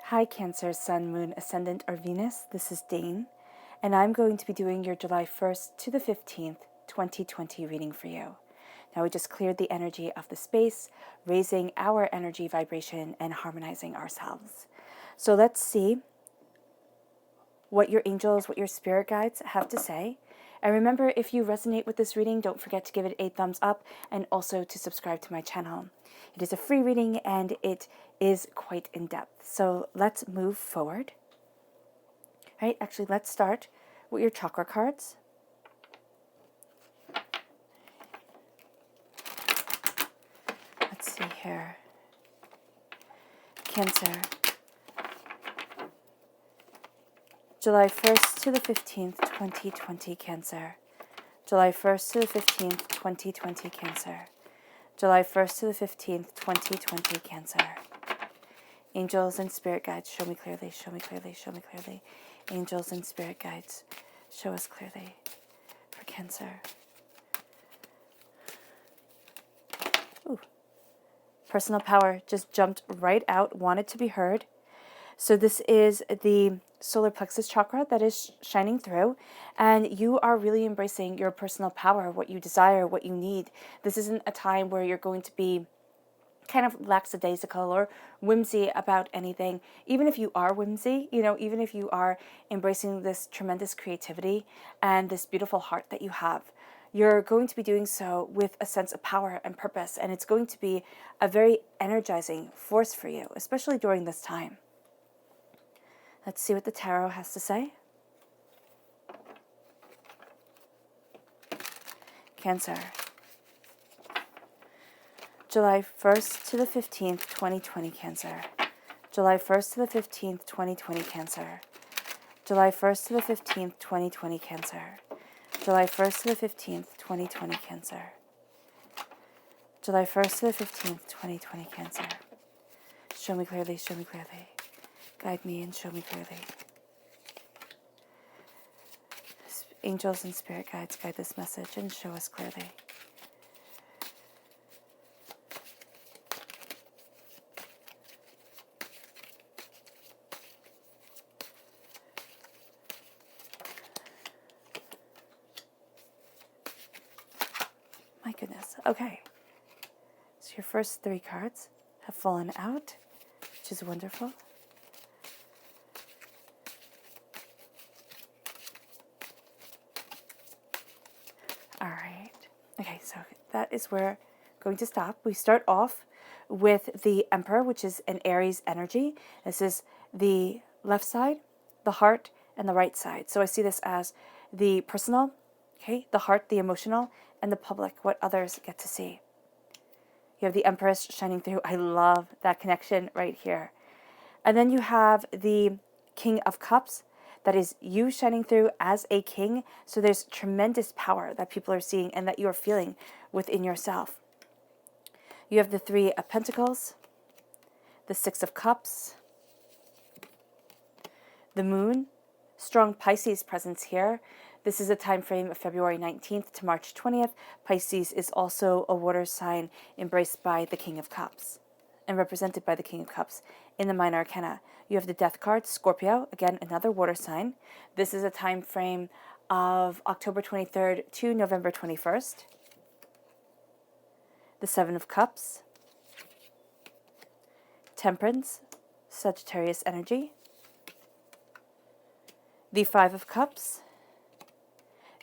Hi Cancer, Sun, Moon, Ascendant, or Venus. This is Dane, and I'm going to be doing your July 1st to the 15th, 2020 reading for you. Now we just cleared the energy of the space, raising our energy vibration and harmonizing ourselves. So let's see what your angels, what your spirit guides have to say. And remember, if you resonate with this reading, don't forget to give it a thumbs up and also to subscribe to my channel. It is a free reading and it is quite in depth. So let's move forward. All right, actually, let's start with your chakra cards. Let's see here. Cancer. July 1st to the 15th, 2020, Cancer. July 1st to the 15th, 2020, Cancer. July 1st to the 15th, 2020, Cancer. Angels and spirit guides, show me clearly, show me clearly, show me clearly. Angels and spirit guides, show us clearly for Cancer. Ooh. Personal power just jumped right out, wanted to be heard. So this is the solar plexus chakra that is shining through, and you are really embracing your personal power, what you desire, what you need. This isn't a time where you're going to be kind of lackadaisical or whimsy about anything. Even if you are whimsy, even if you are embracing this tremendous creativity and this beautiful heart that you have, you're going to be doing so with a sense of power and purpose, and it's going to be a very energizing force for you, especially during this time. Let's see what the tarot has to say. Cancer. July 1st to the 15th, 2020, Cancer. July 1st to the 15th, 2020, Cancer. July 1st to the 15th, 2020, Cancer. July 1st to the 15th, 2020, Cancer. July 1st to the 15th, 2020, Cancer. Show me clearly, show me clearly. Guide me and show me clearly. Angels and spirit guides, guide this message and show us clearly. My goodness. Okay. So your first three cards have fallen out, which is wonderful. All right. Okay, so that is where I'm going to stop. We start off with the Emperor, which is an Aries energy. This is the left side, the heart, and the right side. So I see this as the personal, okay, the heart, the emotional, and the public, what others get to see. You have the Empress shining through. I love that connection right here. And then you have the King of Cups. That is you shining through as a king. So there's tremendous power that people are seeing and that you are feeling within yourself. You have the Three of Pentacles, the Six of Cups, the Moon, strong Pisces presence here. This is a time frame of February 19th to March 20th. Pisces is also a water sign embraced by the King of Cups and represented by the King of Cups in the Minor Arcana. You have the Death card, Scorpio, again, another water sign. This is a time frame of October 23rd to November 21st. The Seven of Cups, Temperance, Sagittarius energy. The Five of Cups,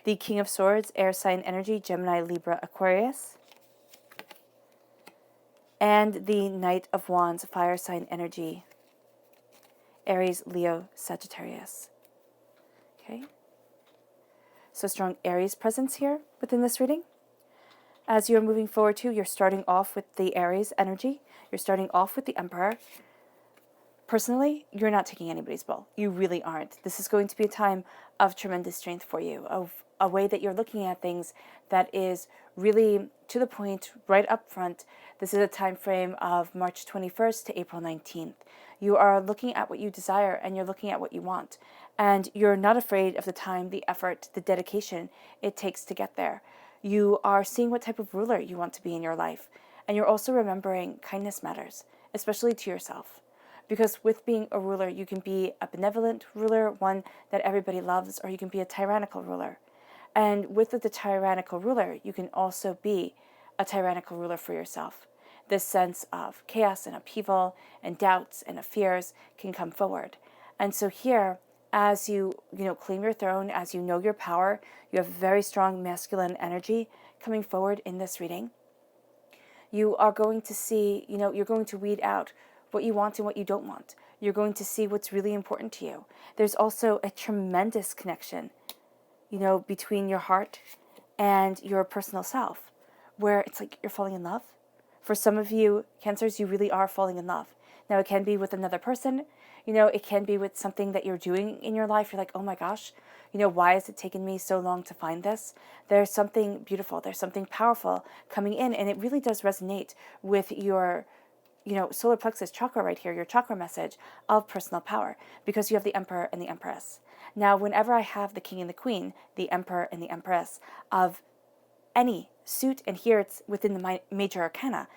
the King of Swords, air sign energy, Gemini, Libra, Aquarius. And the Knight of Wands, fire sign energy, Aries, Leo, Sagittarius. Okay. So strong Aries presence here within this reading. As you're moving forward too, you're starting off with the Aries energy. You're starting off with the Emperor. Personally, you're not taking anybody's bull. You really aren't. This is going to be a time of tremendous strength for you, of a way that you're looking at things that is really to the point, right up front. This is a time frame of March 21st to April 19th. You are looking at what you desire and you're looking at what you want. And you're not afraid of the time, the effort, the dedication it takes to get there. You are seeing what type of ruler you want to be in your life. And you're also remembering kindness matters, especially to yourself. Because with being a ruler, you can be a benevolent ruler, one that everybody loves, or you can be a tyrannical ruler. And with the tyrannical ruler, you can also be a tyrannical ruler for yourself. This sense of chaos and upheaval and doubts and fears can come forward. And so here, as you claim your throne, as you know your power, you have very strong masculine energy coming forward in this reading. You are going to see, you're going to weed out what you want and what you don't want. You're going to see what's really important to you. There's also a tremendous connection, between your heart and your personal self, where it's like you're falling in love. For some of you, Cancers, you really are falling in love. Now, it can be with another person. It can be with something that you're doing in your life. You're like, oh my gosh, why has it taken me so long to find this? There's something beautiful. There's something powerful coming in. And it really does resonate with your, solar plexus chakra right here, your chakra message of personal power, because you have the Emperor and the Empress. Now, whenever I have the King and the Queen, the Emperor and the Empress of any suit, and here it's within the major arcana,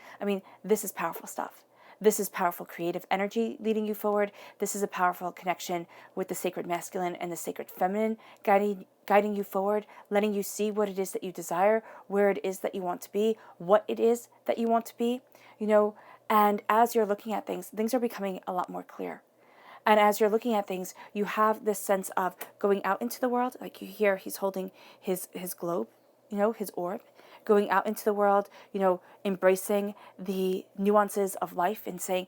this is powerful stuff. This is powerful creative energy leading you forward. This is a powerful connection with the sacred masculine and the sacred feminine guiding you forward, letting you see what it is that you desire, where it is that you want to be, what it is that you want to be, and as you're looking at things are becoming a lot more clear. And as you're looking at things, you have this sense of going out into the world. Like you hear he's holding his globe, his orb, going out into the world, embracing the nuances of life and saying,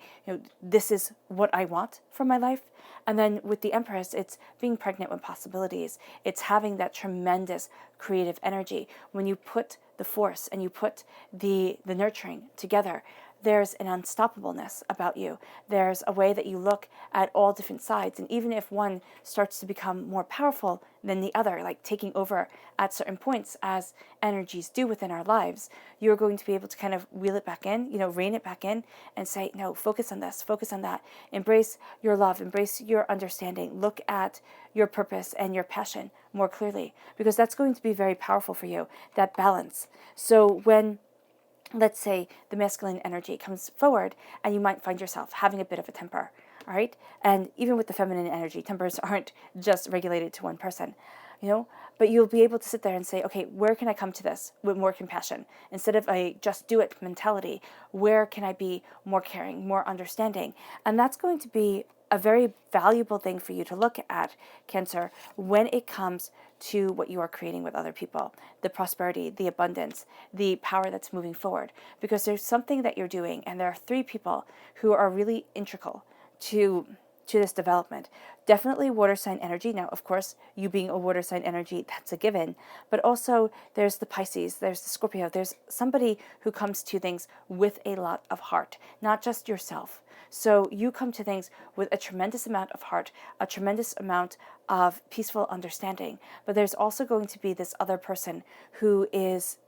this is what I want from my life. And then with the Empress, it's being pregnant with possibilities. It's having that tremendous creative energy. When you put the force and you put the nurturing together, there's an unstoppableness about you. There's a way that you look at all different sides. And even if one starts to become more powerful than the other, like taking over at certain points as energies do within our lives, you're going to be able to kind of wheel it back in, rein it back in and say, no, focus on this, focus on that. Embrace your love, embrace your understanding. Look at your purpose and your passion more clearly, because that's going to be very powerful for you, that balance. So when, let's say, the masculine energy comes forward and you might find yourself having a bit of a temper, all right? And even with the feminine energy, tempers aren't just regulated to one person, but you'll be able to sit there and say, okay, where can I come to this with more compassion? Instead of a just do it mentality, where can I be more caring, more understanding? And that's going to be a very valuable thing for you to look at, Cancer, when it comes to what you are creating with other people, the prosperity, the abundance, the power that's moving forward. Because there's something that you're doing, and there are 3 people who are really integral to this development. Definitely water sign energy. Now, of course, you being a water sign energy, that's a given. But also there's the Pisces, there's the Scorpio, there's somebody who comes to things with a lot of heart, not just yourself. So you come to things with a tremendous amount of heart, a tremendous amount of peaceful understanding. But there's also going to be this other person who is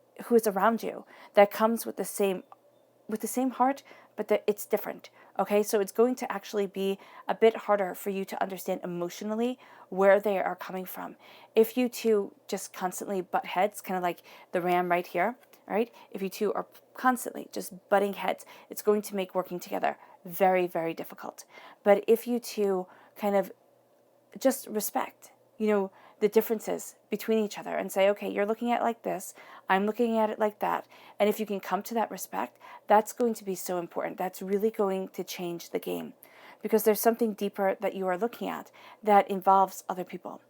around you that comes with the same heart, but it's different. Okay, so it's going to actually be a bit harder for you to understand emotionally where they are coming from. If you two just constantly butt heads, kind of like the ram right here, all right? If you two are constantly just butting heads, it's going to make working together very, very difficult. But if you two kind of just respect, the differences between each other and say, okay, you're looking at it like this, I'm looking at it like that. And if you can come to that respect, that's going to be so important. That's really going to change the game, because there's something deeper that you are looking at that involves other people.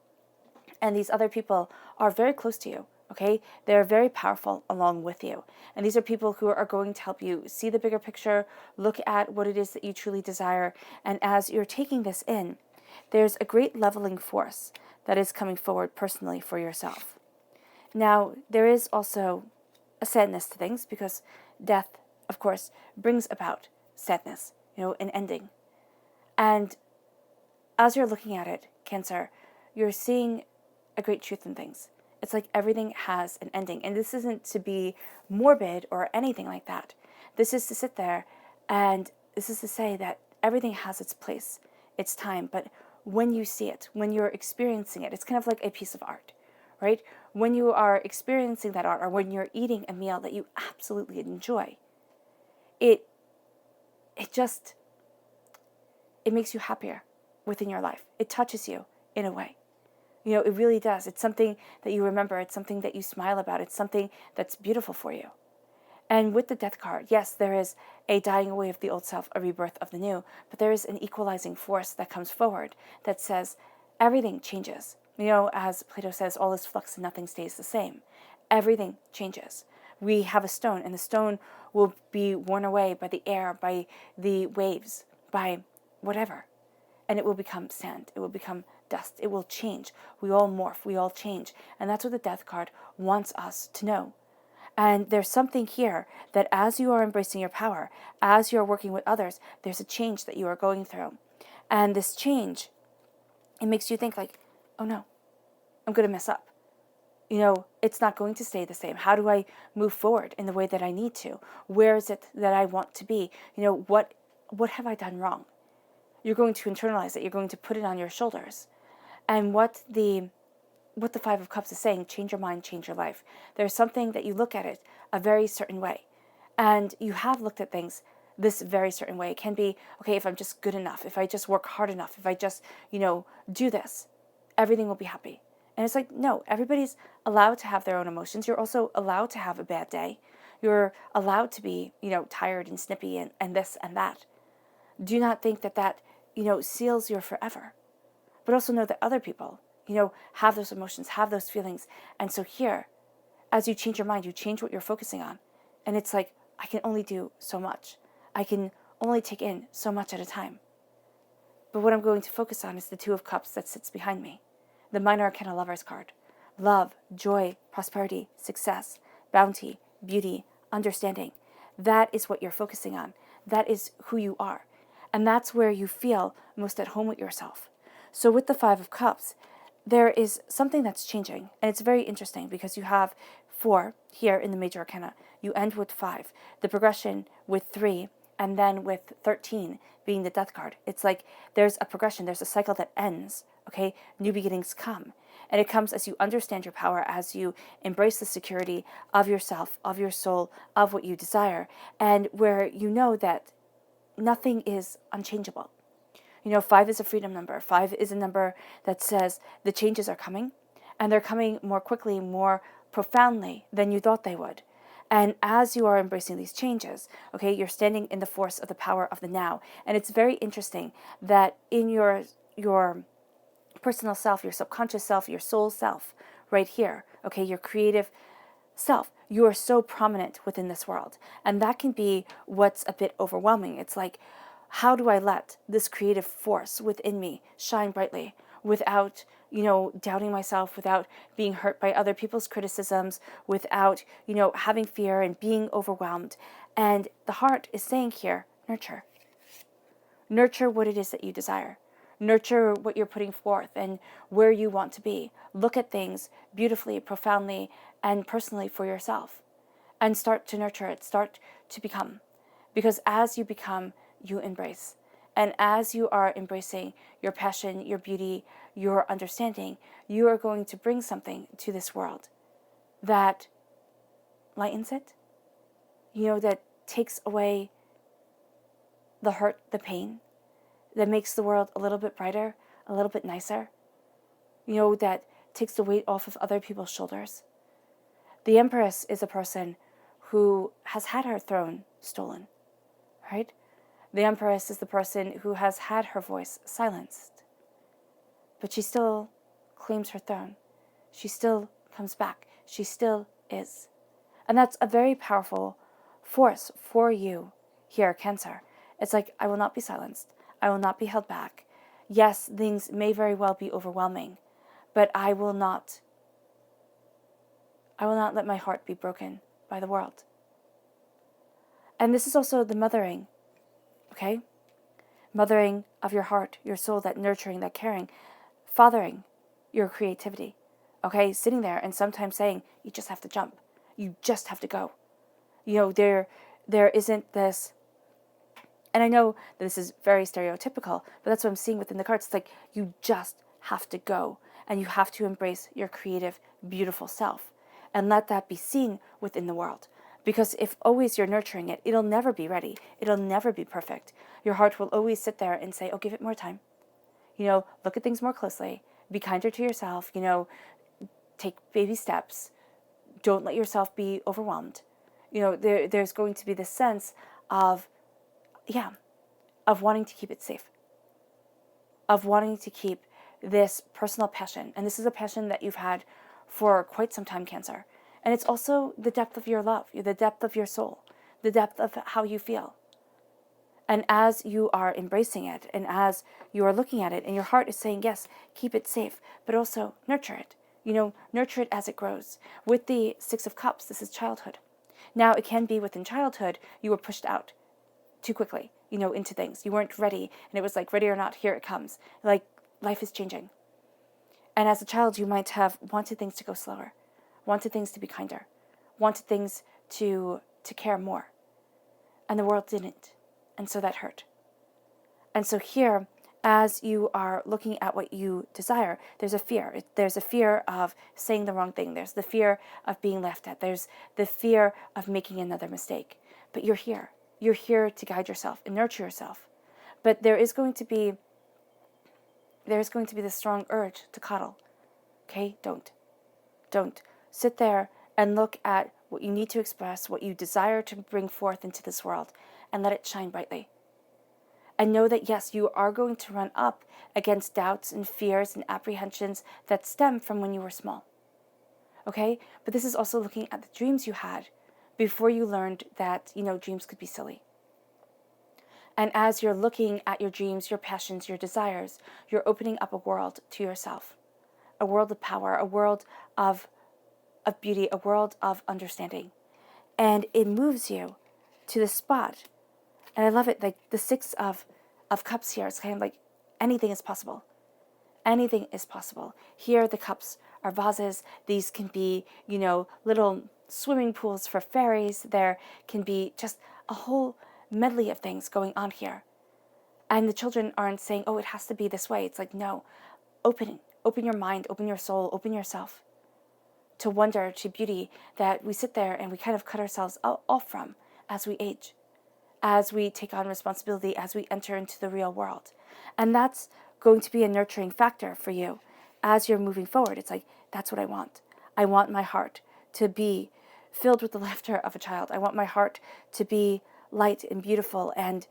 And these other people are very close to you. Okay, they're very powerful along with you. And these are people who are going to help you see the bigger picture, look at what it is that you truly desire. And as you're taking this in, there's a great leveling force that is coming forward personally for yourself. Now, there is also a sadness to things, because death, of course, brings about sadness, an ending. And as you're looking at it, Cancer, you're seeing a great truth in things. It's like everything has an ending. And this isn't to be morbid or anything like that. This is to sit there and this is to say that everything has its place, its time. But when you see it, when you're experiencing it, it's kind of like a piece of art, right? When you are experiencing that art, or when you're eating a meal that you absolutely enjoy, it it makes you happier within your life. It touches you in a way. It really does. It's something that you remember. It's something that you smile about. It's something that's beautiful for you. And with the death card, yes, there is a dying away of the old self, a rebirth of the new, but there is an equalizing force that comes forward that says everything changes. As Plato says, all is flux and nothing stays the same. Everything changes. We have a stone, and the stone will be worn away by the air, by the waves, by whatever. And it will become sand. It will become dust. It will change. We all morph. We all change. And that's what the death card wants us to know. And there's something here that as you are embracing your power, as you're working with others, there's a change that you are going through. And this change, it makes you think like, oh no, I'm going to mess up. It's not going to stay the same. How do I move forward in the way that I need to? Where is it that I want to be? What have I done wrong? You're going to internalize it. You're going to put it on your shoulders. And what the Five of Cups is saying, change your mind, change your life. There's something that you look at it a very certain way. And you have looked at things this very certain way. It can be, okay, if I'm just good enough, if I just work hard enough, if I just, do this, everything will be happy. And it's like, no, everybody's allowed to have their own emotions. You're also allowed to have a bad day. You're allowed to be, tired and snippy and this and that. Do not think that, seals your forever. But also know that other people, have those emotions, have those feelings. And so here, as you change your mind, you change what you're focusing on. And it's like, I can only do so much. I can only take in so much at a time. But what I'm going to focus on is the Two of Cups that sits behind me. The Minor Arcana Lover's card. Love, joy, prosperity, success, bounty, beauty, understanding. That is what you're focusing on. That is who you are. And that's where you feel most at home with yourself. So with the Five of Cups, there is something that's changing. And it's very interesting because you have 4 here in the Major Arcana. You end with 5. The progression with 3, and then with 13 being the Death card. It's like there's a progression. There's a cycle that ends. Okay? New beginnings come. And it comes as you understand your power, as you embrace the security of yourself, of your soul, of what you desire, and where you know that nothing is unchangeable. 5 is a freedom number. 5 is a number that says the changes are coming, and they're coming more quickly, more profoundly than you thought they would. And as you are embracing these changes, okay, you're standing in the force of the power of the now. And it's very interesting that in your personal self, your subconscious self, your soul self, right here, okay, your creative self, you are so prominent within this world. And that can be what's a bit overwhelming. It's like, how do I let this creative force within me shine brightly without, doubting myself, without being hurt by other people's criticisms, without, having fear and being overwhelmed? And the heart is saying here, nurture. Nurture what it is that you desire. Nurture what you're putting forth and where you want to be. Look at things beautifully, profoundly, and personally for yourself. And start to nurture it. Start to become. Because as you become, you embrace. And as you are embracing your passion, your beauty, your understanding, you are going to bring something to this world that lightens it, that takes away the hurt, the pain, that makes the world a little bit brighter, a little bit nicer, that takes the weight off of other people's shoulders. The Empress is a person who has had her throne stolen, right? The Empress is the person who has had her voice silenced. But she still claims her throne. She still comes back. She still is. And that's a very powerful force for you here, Cancer. It's like, I will not be silenced. I will not be held back. Yes, things may very well be overwhelming, but I will not let my heart be broken by the world. And this is also the mothering. Okay? Mothering of your heart, your soul, that nurturing, that caring, fathering your creativity. Okay? Sitting there and sometimes saying, you just have to jump. You just have to go. There isn't this, and I know that this is very stereotypical, but that's what I'm seeing within the cards. It's like, you just have to go, and you have to embrace your creative, beautiful self, and let that be seen within the world. Because if always you're nurturing it, it'll never be ready. It'll never be perfect. Your heart will always sit there and say, oh, give it more time. Look at things more closely. Be kinder to yourself. Take baby steps. Don't let yourself be overwhelmed. There's going to be this sense of, of wanting to keep it safe, of wanting to keep this personal passion. And this is a passion that you've had for quite some time, Cancer. And it's also the depth of your love, the depth of your soul, the depth of how you feel. And as you are embracing it, and as you are looking at it, and your heart is saying, yes, keep it safe, but also nurture it. Nurture it as it grows. With the Six of Cups, this is childhood. Now, it can be within childhood, you were pushed out too quickly, into things. You weren't ready, and it was like, ready or not, here it comes. Like, life is changing. And as a child, you might have wanted things to go slower, wanted things to be kinder, wanted things to care more. And the world didn't. And so that hurt. And so here, as you are looking at what you desire, there's a fear. There's a fear of saying the wrong thing. There's the fear of being laughed at. There's the fear of making another mistake. But you're here. You're here to guide yourself and nurture yourself. But there is going to be this strong urge to coddle. Okay? Don't. Sit there and look at what you need to express, what you desire to bring forth into this world, and let it shine brightly. And know that, yes, you are going to run up against doubts and fears and apprehensions that stem from when you were small. Okay? But this is also looking at the dreams you had before you learned that, dreams could be silly. And as you're looking at your dreams, your passions, your desires, you're opening up a world to yourself. A world of power, a world of beauty, a world of understanding. And it moves you to the spot. And I love it, like the Six of Cups here. It's kind of like anything is possible. Anything is possible. Here the cups are vases. These can be, little swimming pools for fairies. There can be just a whole medley of things going on here. And the children aren't saying, oh, it has to be this way. It's like, no, open your mind, open your soul, open yourself to wonder, to beauty that we sit there and we kind of cut ourselves off from as we age, as we take on responsibility, as we enter into the real world. And that's going to be a nurturing factor for you as you're moving forward. It's like, that's what I want. I want my heart to be filled with the laughter of a child. I want my heart to be light and beautiful and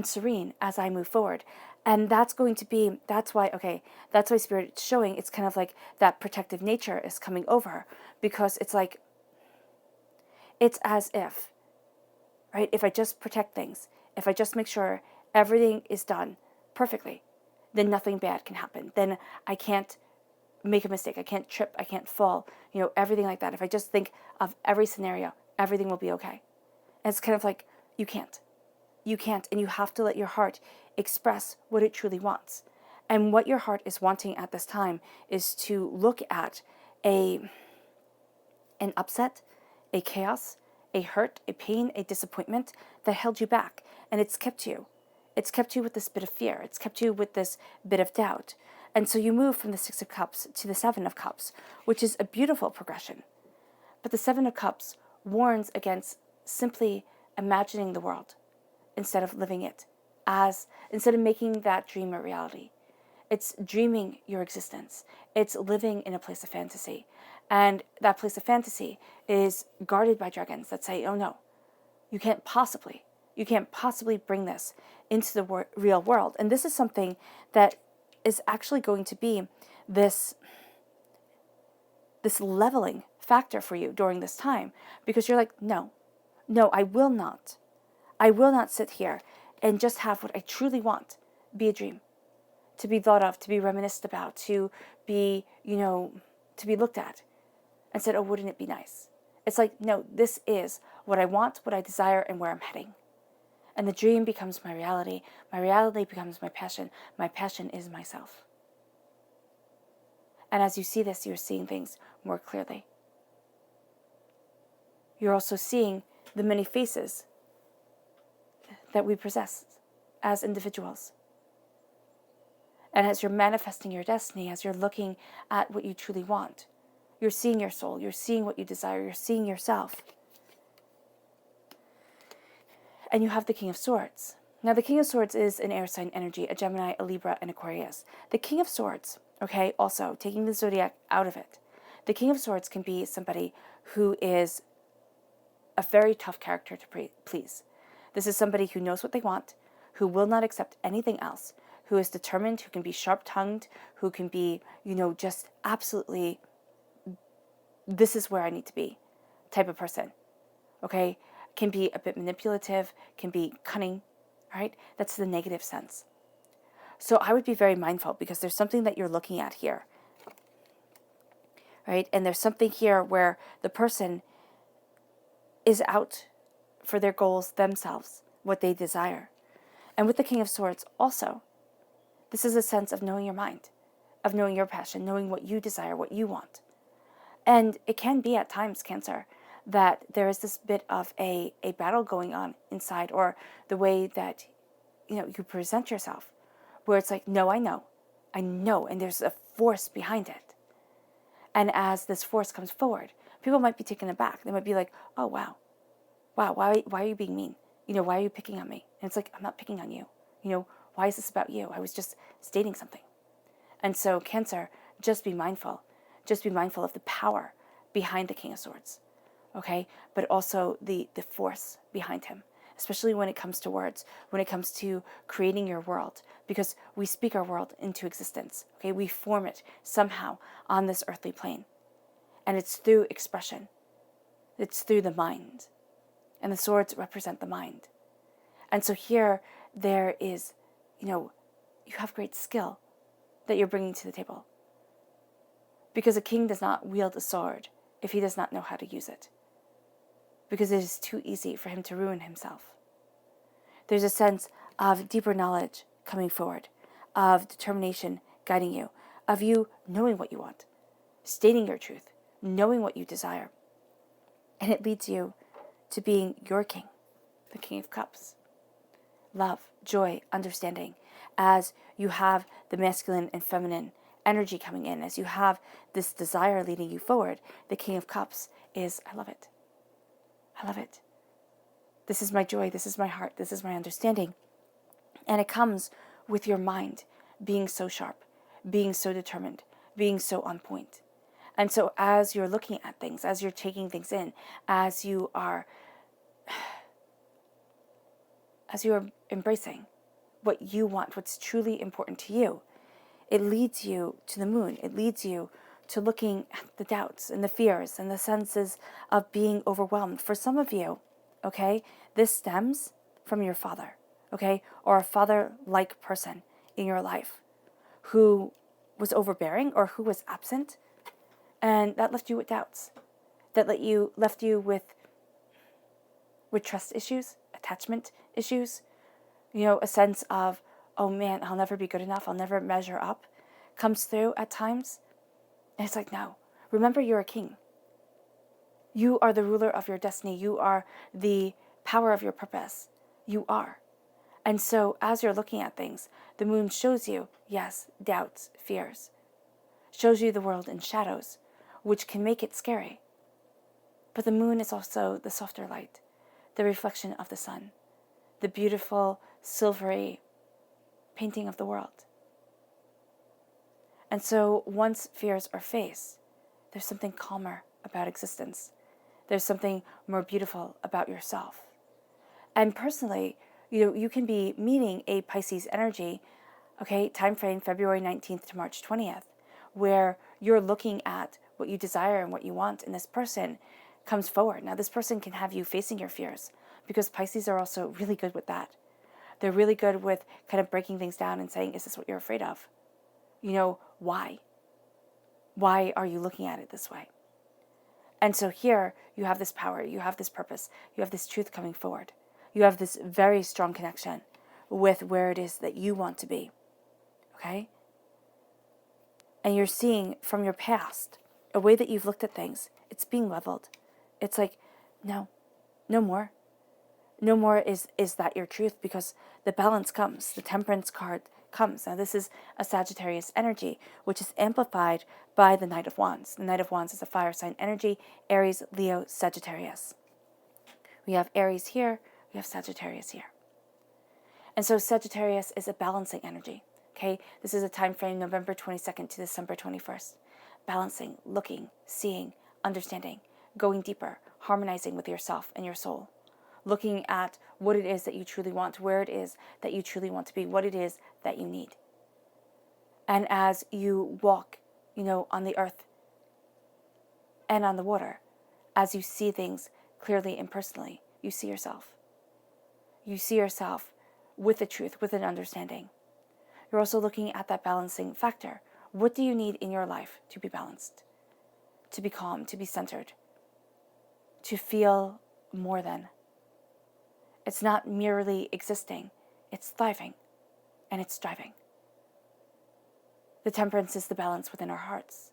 serene as I move forward. And that's why Spirit is showing, it's kind of like that protective nature is coming over, because it's like, it's as if, right? If I just protect things, if I just make sure everything is done perfectly, then nothing bad can happen. Then I can't make a mistake. I can't trip. I can't fall. Everything like that. If I just think of every scenario, everything will be okay. And it's kind of like, you can't. And you have to let your heart express what it truly wants. And what your heart is wanting at this time is to look at an upset, a chaos, a hurt, a pain, a disappointment that held you back. And it's kept you. It's kept you with this bit of fear. It's kept you with this bit of doubt. And so you move from the Six of Cups to the Seven of Cups, which is a beautiful progression. But the Seven of Cups warns against simply imagining the world instead of living it, instead of making that dream a reality. It's dreaming your existence. It's living in a place of fantasy. And that place of fantasy is guarded by dragons that say, oh no, you can't possibly bring this into the real world. And this is something that is actually going to be this leveling factor for you during this time, because you're like, no, I will not sit here and just have what I truly want be a dream, to be thought of, to be reminisced about, to be, to be looked at and said, oh, wouldn't it be nice? It's like, no, this is what I want, what I desire, and where I'm heading. And the dream becomes my reality. My reality becomes my passion. My passion is myself. And as you see this, you're seeing things more clearly. You're also seeing the many faces that we possess as individuals. And as you're manifesting your destiny, as you're looking at what you truly want, you're seeing your soul, you're seeing what you desire, you're seeing yourself. And you have the King of Swords. Now, the King of Swords is an air sign energy, a Gemini, a Libra, and Aquarius. The King of Swords, okay, also taking the zodiac out of it, the King of Swords can be somebody who is a very tough character to please. This is somebody who knows what they want, who will not accept anything else, who is determined, who can be sharp-tongued, who can be, just absolutely, this is where I need to be type of person, okay? Can be a bit manipulative, can be cunning, right? That's the negative sense. So I would be very mindful because there's something that you're looking at here, right? And there's something here where the person is out for their goals themselves, what they desire. And with the King of Swords also, this is a sense of knowing your mind, of knowing your passion, knowing what you desire, what you want. And it can be at times, Cancer, that there is this bit of a battle going on inside, or the way that you present yourself, where it's like, no, I know, and there's a force behind it. And as this force comes forward, people might be taken aback. They might be like, oh, wow, why are you being mean? Why are you picking on me? And it's like, I'm not picking on you. Why is this about you? I was just stating something. And so, Cancer, just be mindful. Just be mindful of the power behind the King of Swords, okay? But also the force behind him, especially when it comes to words, when it comes to creating your world, because we speak our world into existence, okay? We form it somehow on this earthly plane. And it's through expression. It's through the mind. And the swords represent the mind. And so here, there is, you have great skill that you're bringing to the table. Because a king does not wield a sword if he does not know how to use it. Because it is too easy for him to ruin himself. There's a sense of deeper knowledge coming forward, of determination guiding you, of you knowing what you want, stating your truth, knowing what you desire. And it leads you to being your king, the King of Cups. Love, joy, understanding, as you have the masculine and feminine energy coming in, as you have this desire leading you forward, the King of Cups is, I love it. I love it. This is my joy, this is my heart, this is my understanding. And it comes with your mind being so sharp, being so determined, being so on point. And so as you're looking at things, as you're taking things in, as you are embracing what you want, what's truly important to you, it leads you to the moon. It leads you to looking at the doubts and the fears and the senses of being overwhelmed. For some of you, okay, this stems from your father, okay, or a father-like person in your life who was overbearing or who was absent, and that left you with doubts, that left you with trust issues, attachment issues, a sense of, oh man, I'll never be good enough, I'll never measure up, comes through at times. And it's like, no, remember you're a king. You are the ruler of your destiny. You are the power of your purpose. You are. And so as you're looking at things, the moon shows you, yes, doubts, fears, shows you the world in shadows, which can make it scary. But the moon is also the softer light, the reflection of the sun, the beautiful, silvery painting of the world. And so once fears are faced, there's something calmer about existence. There's something more beautiful about yourself. And personally, you can be meeting a Pisces energy, okay, time frame February 19th to March 20th, where you're looking at what you desire and what you want, and this person comes forward. Now, this person can have you facing your fears, because Pisces are also really good with that. They're really good with kind of breaking things down and saying, is this what you're afraid of? Why? Why are you looking at it this way? And so here you have this power, you have this purpose, you have this truth coming forward. You have this very strong connection with where it is that you want to be. Okay? And you're seeing from your past, a way that you've looked at things, it's being leveled. It's like, no more. No more is that your truth, because the balance comes, the temperance card comes. Now this is a Sagittarius energy, which is amplified by the Knight of Wands. The Knight of Wands is a fire sign energy, Aries, Leo, Sagittarius. We have Aries here, we we have Sagittarius here. And so Sagittarius is a balancing energy. Okay, this is a time frame, November 22nd to December 21st. Balancing, looking, seeing, understanding, going deeper, harmonizing with yourself and your soul. Looking at what it is that you truly want, where it is that you truly want to be, what it is that you need. And as you walk, on the earth and on the water, as you see things clearly and personally, you see yourself. You see yourself with the truth, with an understanding. You're also looking at that balancing factor. What do you need in your life to be balanced, to be calm, to be centered, to feel more than? It's not merely existing, it's thriving, and it's striving. The temperance is the balance within our hearts.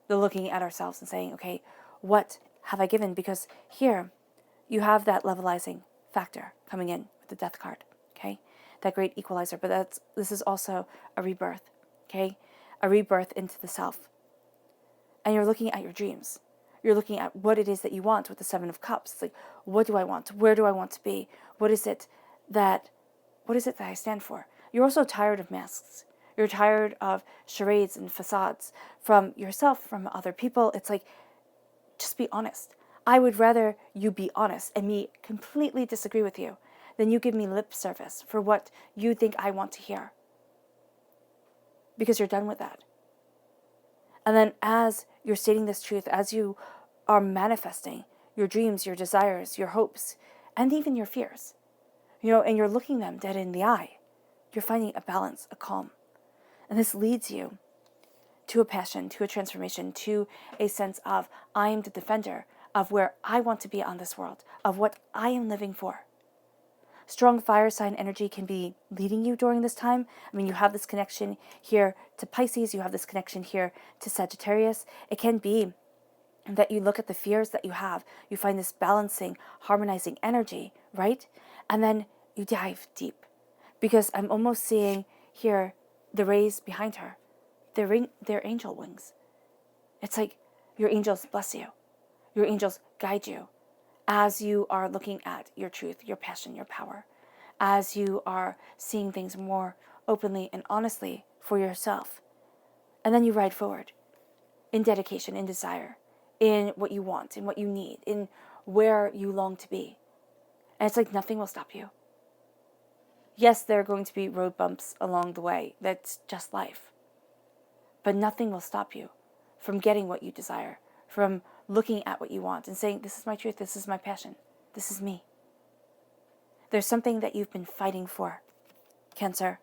The looking at ourselves and saying, okay, what have I given? Because here you have that levelizing factor coming in with the death card, okay? That great equalizer, but this is also a rebirth, okay? A rebirth into the self. And you're looking at your dreams. You're looking at what it is that you want with the Seven of Cups. It's like, what do I want? Where do I want to be? What is it that I stand for? You're also tired of masks. You're tired of charades and facades from yourself, from other people. It's like, just be honest. I would rather you be honest and me completely disagree with you than you give me lip service for what you think I want to hear. Because you're done with that. And then as you're stating this truth, as you are manifesting your dreams, your desires, your hopes, and even your fears, and you're looking them dead in the eye, you're finding a balance, a calm. And this leads you to a passion, to a transformation, to a sense of, I am the defender of where I want to be on this world, of what I am living for. Strong fire sign energy can be leading you during this time. I mean, you have this connection here to Pisces, you have this connection here to Sagittarius. It can be that you look at the fears that you have, you find this balancing, harmonizing energy, right? And then you dive deep. Because I'm almost seeing here the rays behind her. They're angel wings. It's like your angels bless you. Your angels guide you as you are looking at your truth, your passion, your power, as you are seeing things more openly and honestly for yourself. And then you ride forward in dedication, in desire, in what you want, in what you need, in where you long to be. And it's like nothing will stop you. Yes, there are going to be road bumps along the way. That's just life. But nothing will stop you from getting what you desire, from looking at what you want and saying, this is my truth, this is my passion, this is me. There's something that you've been fighting for, Cancer.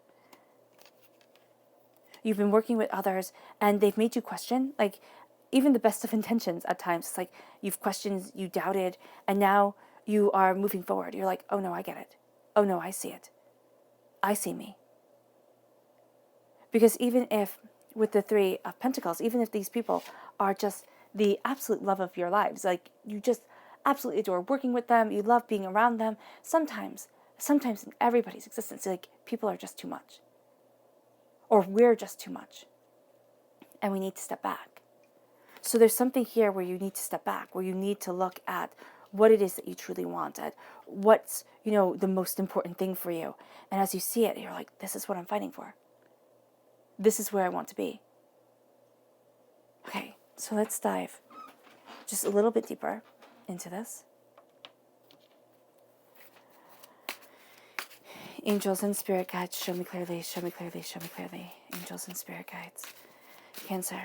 You've been working with others and they've made you question, like even the best of intentions at times. It's like you've questioned, you doubted, and now you are moving forward. You're like, oh no, I get it. Oh no, I see it. I see me. Because even if with the Three of Pentacles, even if these people are just the absolute love of your lives, like you just absolutely adore working with them, you love being around them, sometimes in everybody's existence, like people are just too much. Or we're just too much. And we need to step back. So there's something here where you need to step back, where you need to look at what it is that you truly want, at what's, the most important thing for you. And as you see it, you're like, this is what I'm fighting for. This is where I want to be. Okay, so let's dive just a little bit deeper into this. Angels and spirit guides, show me clearly, show me clearly, show me clearly. Angels and spirit guides. Cancer,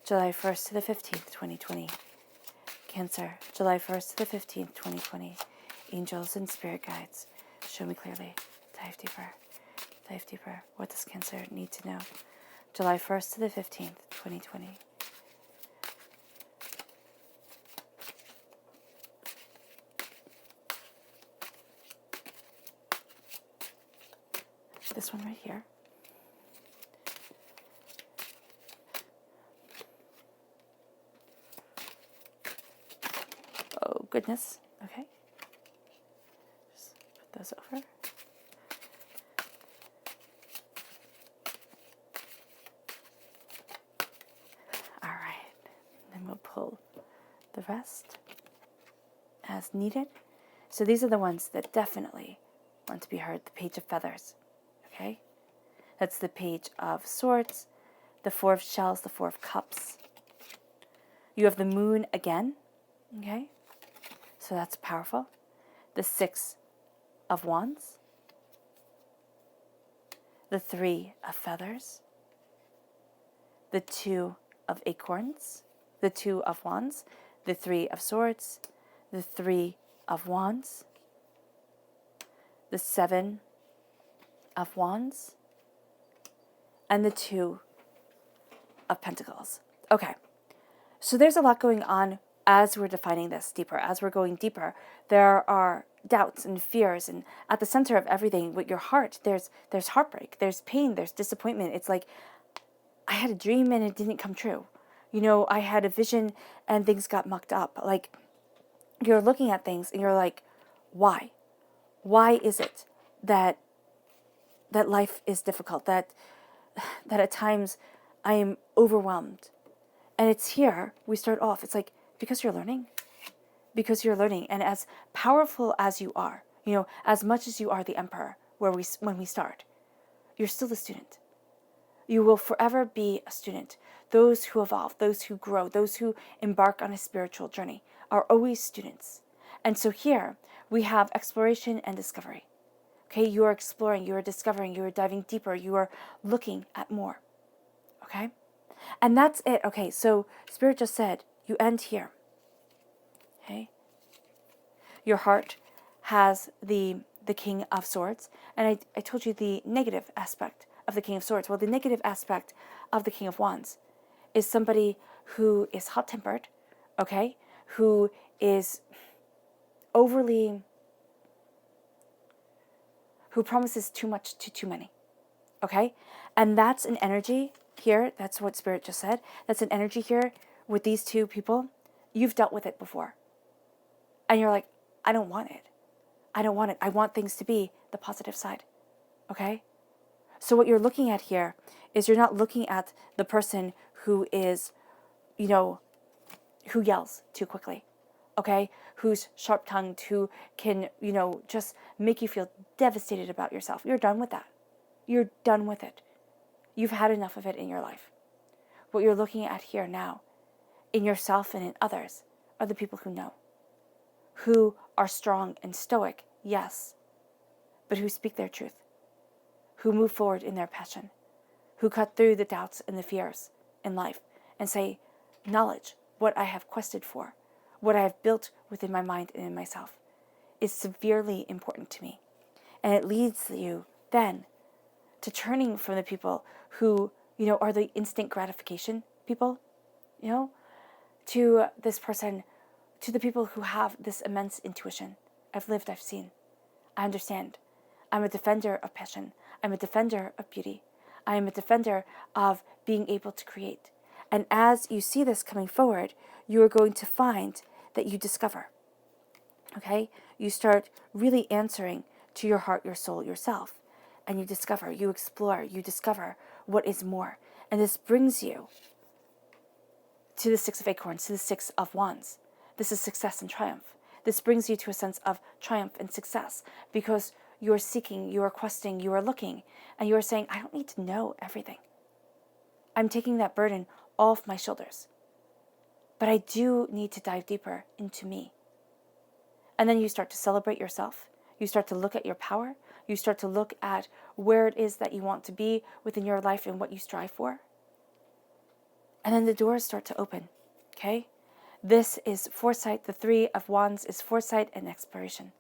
July 1st to the 15th, 2020. Cancer, July 1st to the 15th, 2020. Angels and spirit guides, show me clearly. Dive deeper, dive deeper. What does Cancer need to know? July 1st to the 15th, 2020. This one right here. Oh, goodness. Okay. Just put those over. All right. Then we'll pull the rest as needed. So these are the ones that definitely want to be heard. The Page of Feathers. Okay? That's the Page of Swords, the Four of Shells, the Four of Cups. You have the Moon again. Okay? So that's powerful. The Six of Wands. The Three of Feathers. The Two of Acorns. The Two of Wands. The Three of Swords. The Three of Wands. The Seven of Wands. And the Two of Pentacles. Okay. So there's a lot going on as we're defining this deeper. As we're going deeper, there are doubts and fears, and at the center of everything with your heart, there's heartbreak, there's pain, there's disappointment. It's like, I had a dream and it didn't come true. You know, I had a vision and things got mucked up. Like, you're looking at things and you're like, why? Why is it that life is difficult, that at times I am overwhelmed? And it's here we start off. It's like, because you're learning. Because you're learning. And as powerful as you are, you know, as much as you are the emperor when we start, you're still the student. You will forever be a student. Those who evolve, those who grow, those who embark on a spiritual journey are always students. And so here we have exploration and discovery. Okay, you are exploring, you are discovering, you are diving deeper, you are looking at more. Okay? And that's it. Okay, so Spirit just said, you end here. Okay? Your heart has the King of Swords. And I told you the negative aspect of the King of Swords. Well, the negative aspect of the King of Wands is somebody who is hot-tempered, okay? Who is overly, who promises too much to too many, okay? And that's an energy here. That's what Spirit just said. That's an energy here with these two people. You've dealt with it before. And you're like, I don't want it. I don't want it. I want things to be the positive side, okay? So what you're looking at here is you're not looking at the person who is, you know, who yells too quickly, okay? Who's sharp-tongued, who can, you know, just make you feel devastated about yourself. You're done with that. You're done with it. You've had enough of it in your life. What you're looking at here now, in yourself and in others, are the people who know, who are strong and stoic, yes, but who speak their truth, who move forward in their passion, who cut through the doubts and the fears in life and say, knowledge, what I have quested for, what I have built within my mind and in myself, is severely important to me. And it leads you then to turning from the people who, you know, are the instant gratification people, you know, to this person, to the people who have this immense intuition. I've lived, I've seen, I understand. I'm a defender of passion. I'm a defender of beauty. I am a defender of being able to create. And as you see this coming forward, you are going to find that you discover, okay? You start really answering to your heart, your soul, yourself. And you discover, you explore, you discover what is more. And this brings you to the Six of Acorns, to the Six of Wands. This is success and triumph. This brings you to a sense of triumph and success because you are seeking, you are questing, you are looking, and you are saying, I don't need to know everything. I'm taking that burden off my shoulders. But I do need to dive deeper into me. And then you start to celebrate yourself. You start to look at your power. You start to look at where it is that you want to be within your life and what you strive for. And then the doors start to open, okay? This is foresight. The Three of Wands is foresight and exploration.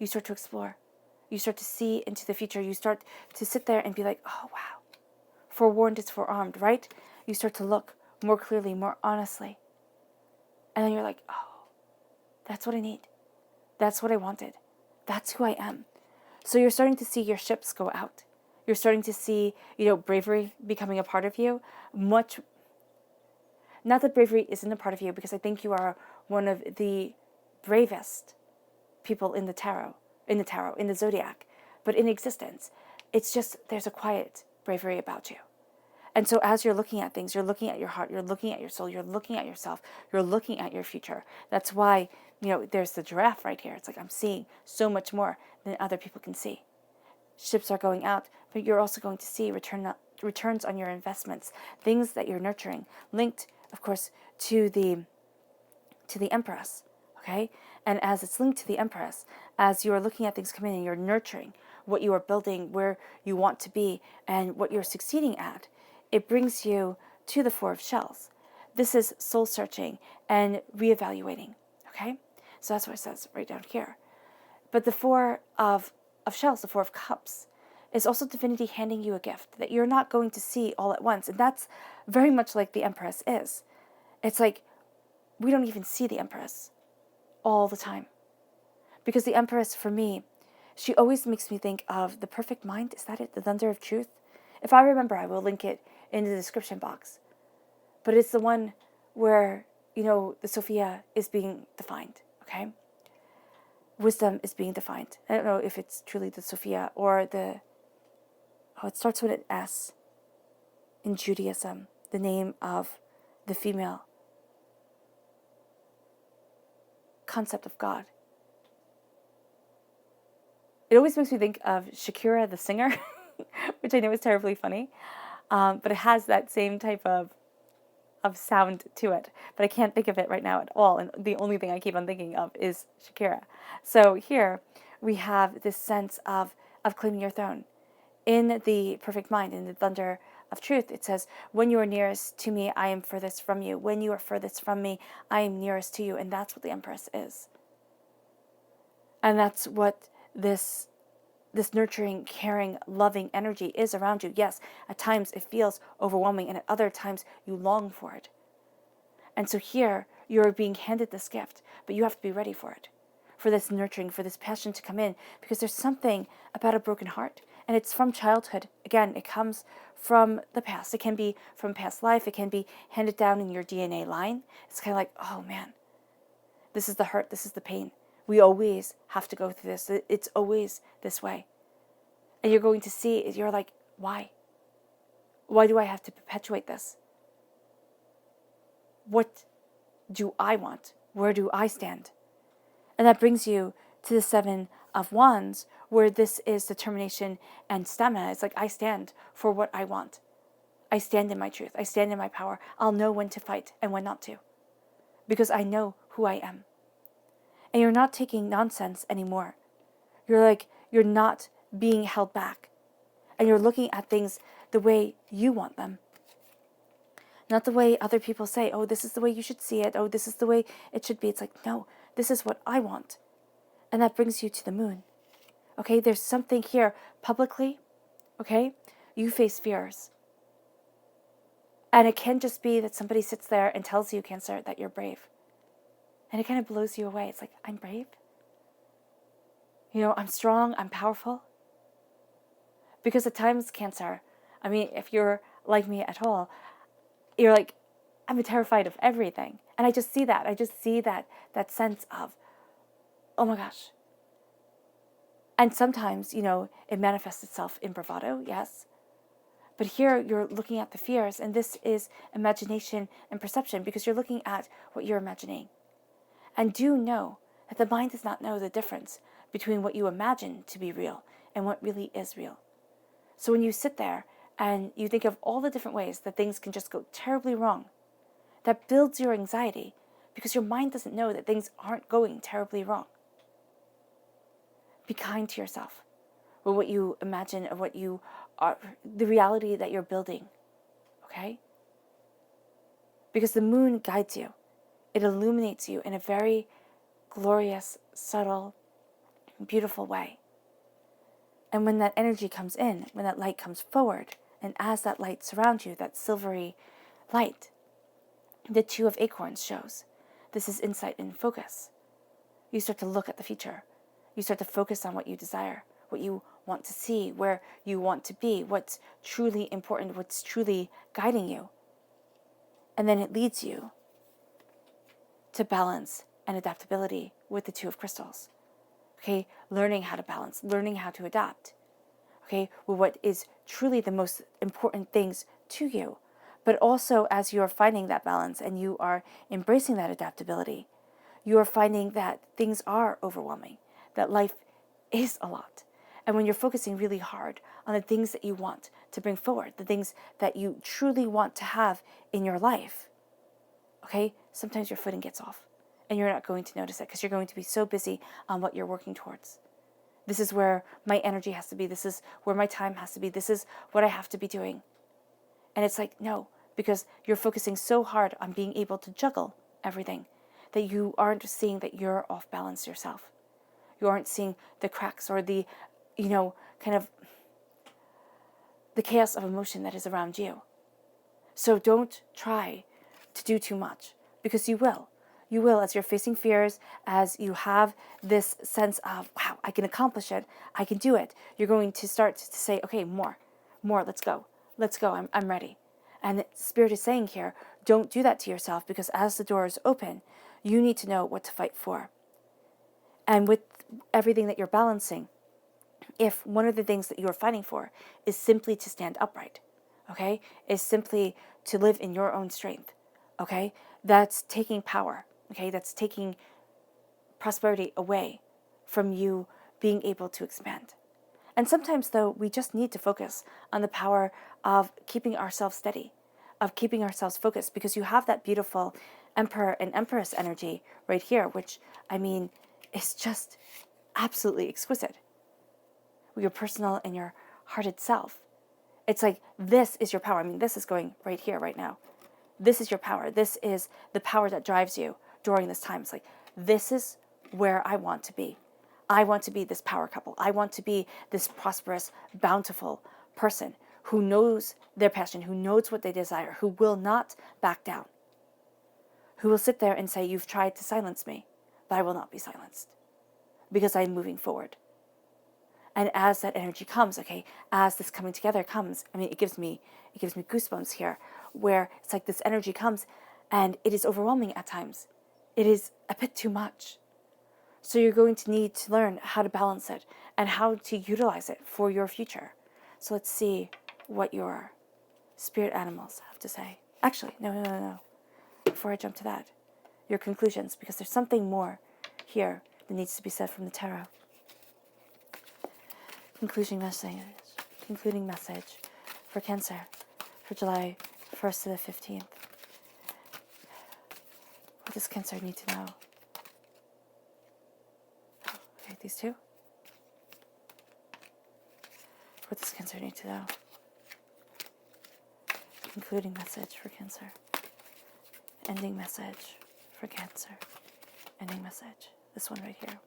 You start to explore. You start to see into the future. You start to sit there and be like, oh, wow. Forewarned is forearmed, right? You start to look more clearly, more honestly. And then you're like, oh, that's what I need. That's what I wanted. That's who I am. So you're starting to see your ships go out. You're starting to see, you know, bravery becoming a part of you. Much, not that bravery isn't a part of you, because I think you are one of the bravest people in the tarot, in the zodiac, but in existence. It's just, there's a quiet bravery about you. And so as you're looking at things, you're looking at your heart, you're looking at your soul, you're looking at yourself, you're looking at your future. That's why, there's the giraffe right here. It's like I'm seeing so much more than other people can see. Ships are going out, but you're also going to see returns on your investments, things that you're nurturing, linked, of course, to the Empress, okay? And as it's linked to the Empress, as you are looking at things come in and you're nurturing what you are building, where you want to be, and what you're succeeding at, it brings you to the Four of Shells. This is soul searching and reevaluating, okay? So that's what it says right down here. But the Four of Shells, the Four of Cups, is also divinity handing you a gift that you're not going to see all at once. And that's very much like the Empress is. It's like we don't even see the Empress all the time. Because the Empress, for me, she always makes me think of the perfect mind. Is that it? The thunder of truth? If I remember, I will link it in the description box. But it's the one where, the Sophia is being defined, okay? Wisdom is being defined. I don't know if it's truly the Sophia or it starts with an S in Judaism, the name of the female concept of God. It always makes me think of Shakira, the singer, which I know is terribly funny, but it has that same type of sound to it. But I can't think of it right now at all, and the only thing I keep on thinking of is Shakira. So here we have this sense of claiming your throne. In the perfect mind, in the thunder of truth, it says, when you are nearest to me, I am furthest from you. When you are furthest from me, I am nearest to you. And that's what the Empress is. And that's what this nurturing, caring, loving energy is around you. Yes, at times it feels overwhelming, and at other times you long for it. And so here, you're being handed this gift, but you have to be ready for it, for this nurturing, for this passion to come in, because there's something about a broken heart, and it's from childhood. Again, it comes from the past. It can be from past life. It can be handed down in your DNA line. It's kind of like, oh man, this is the hurt, this is the pain. We always have to go through this. It's always this way. And you're going to see, you're like, why? Why do I have to perpetuate this? What do I want? Where do I stand? And that brings you to the Seven of Wands, where this is determination and stamina. It's like, I stand for what I want. I stand in my truth. I stand in my power. I'll know when to fight and when not to, because I know who I am. And you're not taking nonsense anymore. You're not being held back. And you're looking at things the way you want them. Not the way other people say, oh, this is the way you should see it. Oh, this is the way it should be. It's like, no, this is what I want. And that brings you to the moon. Okay, there's something here publicly, okay? You face fears. And it can just be that somebody sits there and tells you, Cancer, that you're brave. And it kind of blows you away. It's like, I'm brave? I'm strong, I'm powerful. Because at times, Cancer, if you're like me at all, you're like, I'm terrified of everything. And I just see that. I just see that sense of, oh my gosh. And sometimes, it manifests itself in bravado, yes. But here you're looking at the fears, and this is imagination and perception, because you're looking at what you're imagining. And do know that the mind does not know the difference between what you imagine to be real and what really is real. So when you sit there and you think of all the different ways that things can just go terribly wrong, that builds your anxiety, because your mind doesn't know that things aren't going terribly wrong. Be kind to yourself with what you imagine of what you are, the reality that you're building, okay? Because the moon guides you. It illuminates you in a very glorious, subtle, beautiful way. And when that energy comes in, when that light comes forward, and as that light surrounds you, that silvery light, the Two of Acorns shows. This is insight and focus. You start to look at the future. You start to focus on what you desire, what you want to see, where you want to be, what's truly important, what's truly guiding you. And then it leads you to balance and adaptability with the Two of Crystals. Okay, learning how to balance, learning how to adapt. Okay, with what is truly the most important things to you. But also, as you are finding that balance and you are embracing that adaptability, you are finding that things are overwhelming, that life is a lot. And when you're focusing really hard on the things that you want to bring forward, the things that you truly want to have in your life, okay, sometimes your footing gets off and you're not going to notice it because you're going to be so busy on what you're working towards. This is where my energy has to be. This is where my time has to be. This is what I have to be doing. And it's like, no, because you're focusing so hard on being able to juggle everything that you aren't seeing that you're off balance yourself. You aren't seeing the cracks or the, kind of the chaos of emotion that is around you. So don't try to do too much, because you will. You will, as you're facing fears, as you have this sense of, wow, I can accomplish it, I can do it. You're going to start to say, okay, more, let's go, I'm ready. And Spirit is saying here, don't do that to yourself, because as the door is open, you need to know what to fight for. And with everything that you're balancing, if one of the things that you are fighting for is simply to stand upright, okay, is simply to live in your own strength, okay, that's taking power, okay, that's taking prosperity away from you being able to expand. And sometimes, though, we just need to focus on the power of keeping ourselves steady, of keeping ourselves focused, because you have that beautiful Emperor and Empress energy right here, which, I mean, is just absolutely exquisite. Your personal and your hearted self. It's like, this is your power. I mean, this is going right here, right now. This is your power. This is the power that drives you during this time. It's like, this is where I want to be. I want to be this power couple. I want to be this prosperous, bountiful person who knows their passion, who knows what they desire, who will not back down, who will sit there and say, you've tried to silence me, but I will not be silenced because I'm moving forward. And as that energy comes, okay, as this coming together comes, I mean, it gives me goosebumps here, where it's like this energy comes and it is overwhelming at times. It is a bit too much. So you're going to need to learn how to balance it and how to utilize it for your future. So let's see what your spirit animals have to say. Actually, no. Before I jump to that, your conclusions, because there's something more here that needs to be said from the tarot. Concluding message for Cancer for July 1st to the 15th. What does Cancer need to know? Okay, these two. What does Cancer need to know? Concluding message for Cancer. Ending message for Cancer. Ending message. This one right here.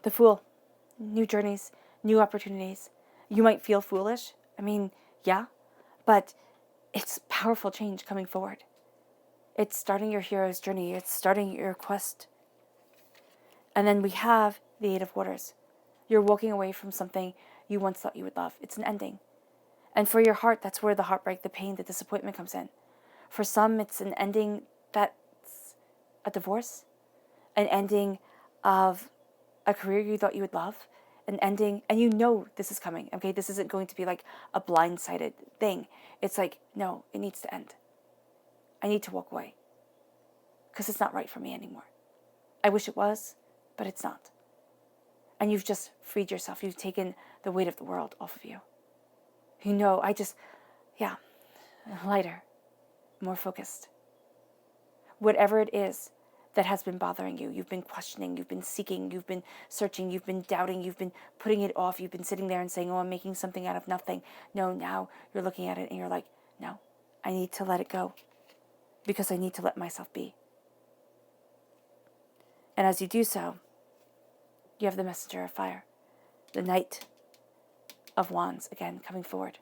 The Fool. New journeys, new opportunities. You might feel foolish. I mean, yeah, but it's powerful change coming forward. It's starting your hero's journey. It's starting your quest. And then we have the Eight of Waters. You're walking away from something you once thought you would love. It's an ending. And for your heart, that's where the heartbreak, the pain, the disappointment comes in. For some, it's an ending that's a divorce, an ending of a career you thought you would love, an ending, and you know this is coming, okay? This isn't going to be like a blindsided thing. It's like, no, it needs to end. I need to walk away because it's not right for me anymore. I wish it was, but it's not. And you've just freed yourself. You've taken the weight of the world off of you. You know, lighter, more focused. Whatever it is that has been bothering you, you've been questioning, you've been seeking, you've been searching, you've been doubting, you've been putting it off, you've been sitting there and saying, oh, I'm making something out of nothing. No, now you're looking at it and you're like, no, I need to let it go because I need to let myself be. And as you do so, you have the Messenger of Fire, the Knight of Wands, again, coming forward,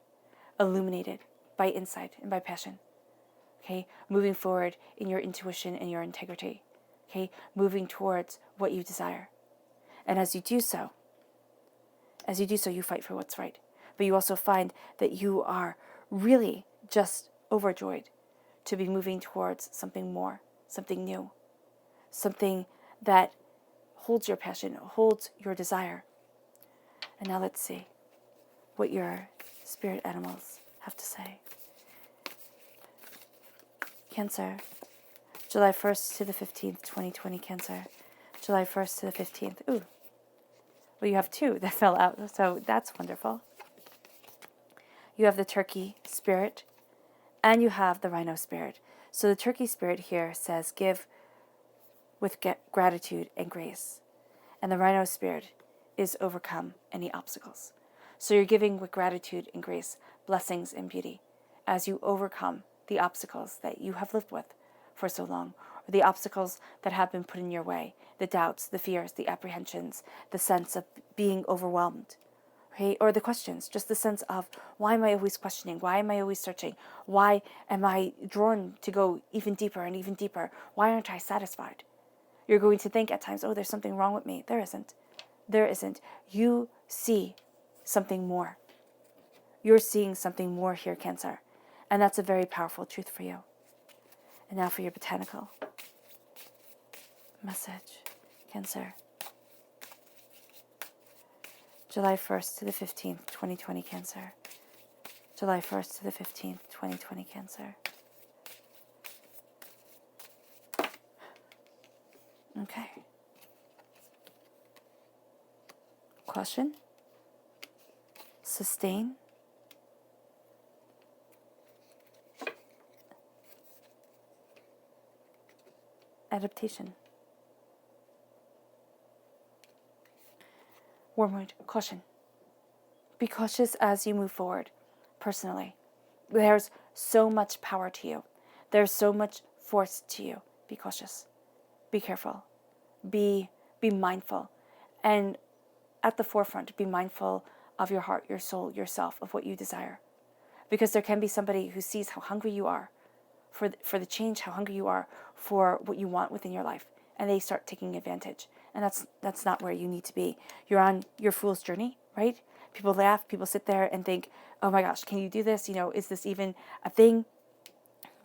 illuminated by insight and by passion. Okay, moving forward in your intuition and your integrity. Okay, moving towards what you desire. And as you do so, you fight for what's right. But you also find that you are really just overjoyed to be moving towards something more, something new, something that holds your passion, holds your desire. And now let's see what your spirit animals have to say. Cancer, July 1st to the 15th, 2020, Cancer. July 1st to the 15th. Ooh. Well, you have two that fell out, so that's wonderful. You have the turkey spirit, and you have the rhino spirit. So the turkey spirit here says, give with gratitude and grace. And the rhino spirit is overcome any obstacles. So you're giving with gratitude and grace, blessings and beauty, as you overcome the obstacles that you have lived with for so long, or the obstacles that have been put in your way, the doubts, the fears, the apprehensions, the sense of being overwhelmed, right? Or the questions, just the sense of, why am I always questioning? Why am I always searching? Why am I drawn to go even deeper and even deeper? Why aren't I satisfied? You're going to think at times, oh, there's something wrong with me. There isn't. There isn't. You see something more. You're seeing something more here, Cancer. And that's a very powerful truth for you. And now for your botanical message, Cancer. July 1st to the 15th, 2020, Cancer. July 1st to the 15th, 2020, Cancer. Okay. Question. Sustain. Adaptation. Wormwood, caution. Be cautious as you move forward, personally. There's so much power to you. There's so much force to you. Be cautious. Be careful. Be mindful. And at the forefront, be mindful of your heart, your soul, yourself, of what you desire. Because there can be somebody who sees how hungry you are for the change, how hungry you are for what you want within your life, and they start taking advantage. And that's not where you need to be. You're on your fool's journey, right? People laugh, people sit there and think, oh my gosh, can you do this? Is this even a thing?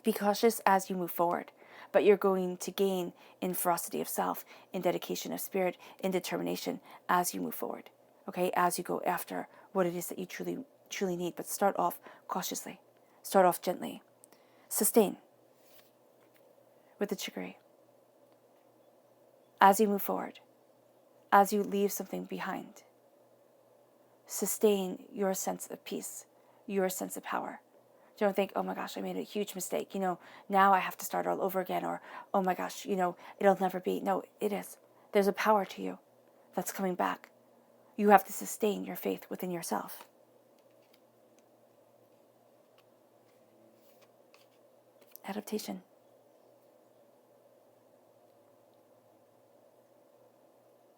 Be cautious as you move forward, but you're going to gain in ferocity of self, in dedication of spirit, in determination as you move forward, okay? As you go after what it is that you truly need, but start off cautiously. Start off gently. Sustain with the chicory. As you move forward, as you leave something behind, sustain your sense of peace, your sense of power. Don't think, oh my gosh, I made a huge mistake. Now I have to start all over again. Or, oh my gosh, it'll never be. No, it is. There's a power to you that's coming back. You have to sustain your faith within yourself. Adaptation.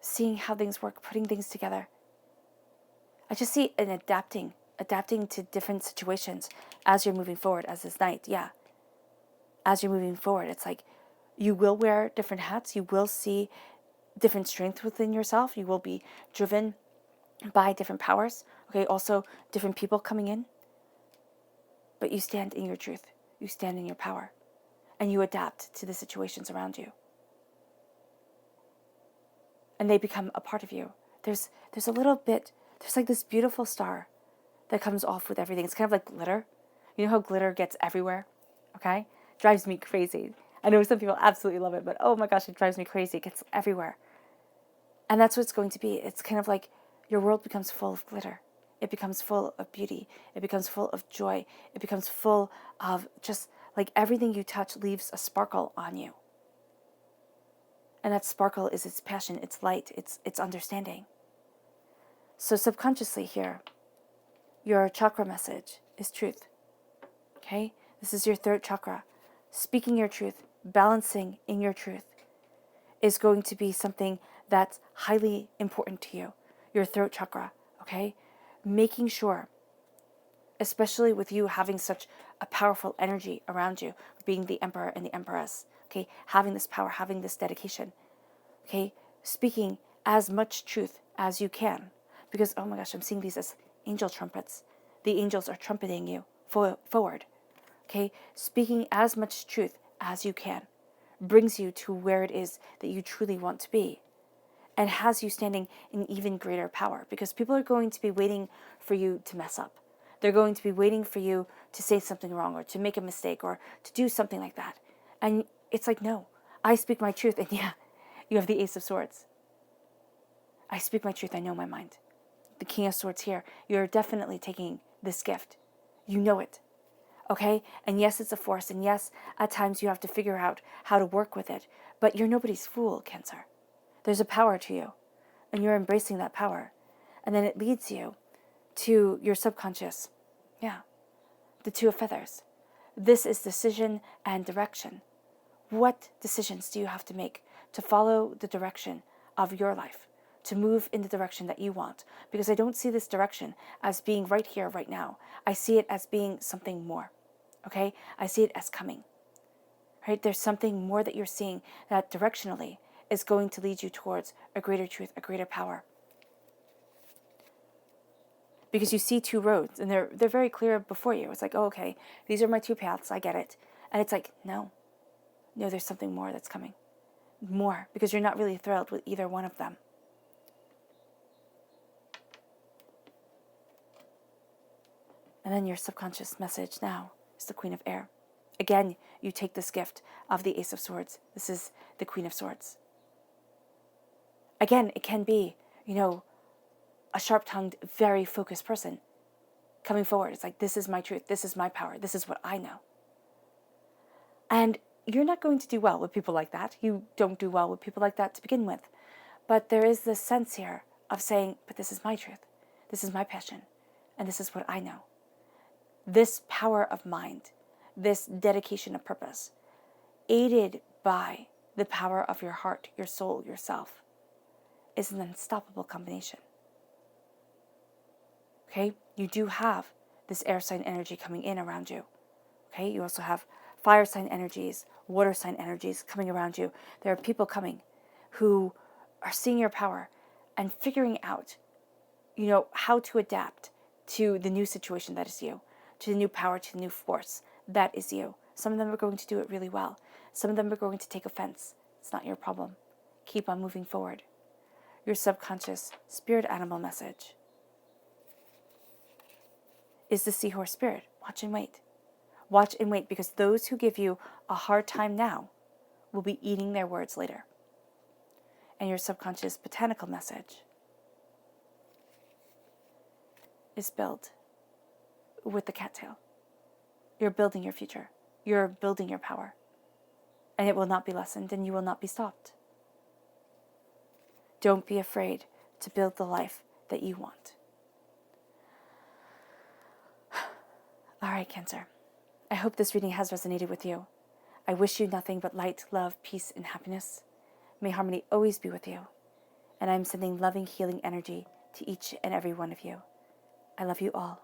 Seeing how things work, putting things together. I just see an adapting to different situations as you're moving forward, as this night, yeah. As you're moving forward, it's like you will wear different hats, you will see different strength within yourself, you will be driven by different powers, okay, also different people coming in, but you stand in your truth, you stand in your power, and you adapt to the situations around you. And they become a part of you. There's a little bit, there's like this beautiful star that comes off with everything. It's kind of like glitter. You know how glitter gets everywhere? Okay? Drives me crazy. I know some people absolutely love it, but oh my gosh, it drives me crazy. It gets everywhere. And that's what it's going to be. It's kind of like your world becomes full of glitter. It becomes full of beauty. It becomes full of joy. It becomes full of just like everything you touch leaves a sparkle on you. And that sparkle is its passion, its light, its understanding. So subconsciously here, your chakra message is truth. Okay? This is your third chakra. Speaking your truth, balancing in your truth is going to be something that's highly important to you. Your throat chakra, okay? Making sure, especially with you having such a powerful energy around you, being the emperor and the empress, okay? Having this power, having this dedication, okay? Speaking as much truth as you can. Because, oh my gosh, I'm seeing these as angel trumpets. The angels are trumpeting you forward, okay? Speaking as much truth as you can. brings you to where it is that you truly want to be, and has you standing in even greater power, because people are going to be waiting for you to mess up. They're going to be waiting for you to say something wrong or to make a mistake or to do something like that. And it's like, no, I speak my truth. And yeah, you have the Ace of Swords. I speak my truth. I know my mind. The King of Swords here. You're definitely taking this gift. You know it. Okay? And yes, it's a force. And yes, at times you have to figure out how to work with it. But you're nobody's fool, Cancer. There's a power to you. And you're embracing that power. And then it leads you to your subconscious. Yeah. The Two of Feathers. This is decision and direction. What decisions do you have to make to follow the direction of your life, to move in the direction that you want? Because I don't see this direction as being right here, right now. I see it as being something more. Okay? I see it as coming. Right? There's something more that you're seeing that directionally is going to lead you towards a greater truth, a greater power. Because you see two roads, and they're very clear before you. It's like, oh, okay, these are my two paths, I get it. And it's like, no, there's something more that's coming. More, because you're not really thrilled with either one of them. And then your subconscious message now is the Queen of Air. Again, you take this gift of the Ace of Swords. This is the Queen of Swords. Again, it can be, a sharp-tongued, very focused person coming forward. It's like, this is my truth. This is my power. This is what I know. And you're not going to do well with people like that. You don't do well with people like that to begin with. But there is this sense here of saying, but this is my truth. This is my passion. And this is what I know. This power of mind, this dedication of purpose, aided by the power of your heart, your soul, yourself, is an unstoppable combination. Okay? You do have this air sign energy coming in around you. Okay? You also have fire sign energies, water sign energies coming around you. There are people coming who are seeing your power and figuring out, how to adapt to the new situation that is you, to the new power, to the new force that is you. Some of them are going to do it really well. Some of them are going to take offense. It's not your problem. Keep on moving forward. Your subconscious spirit animal message is the seahorse spirit. Watch and wait. Watch and wait, because those who give you a hard time now will be eating their words later. And your subconscious botanical message is build with the cattail. You're building your future. You're building your power. And it will not be lessened, and you will not be stopped. Don't be afraid to build the life that you want. All right, Cancer. I hope this reading has resonated with you. I wish you nothing but light, love, peace, and happiness. May harmony always be with you. And I'm sending loving, healing energy to each and every one of you. I love you all.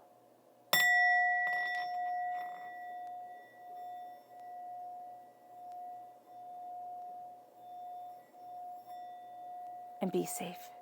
And be safe.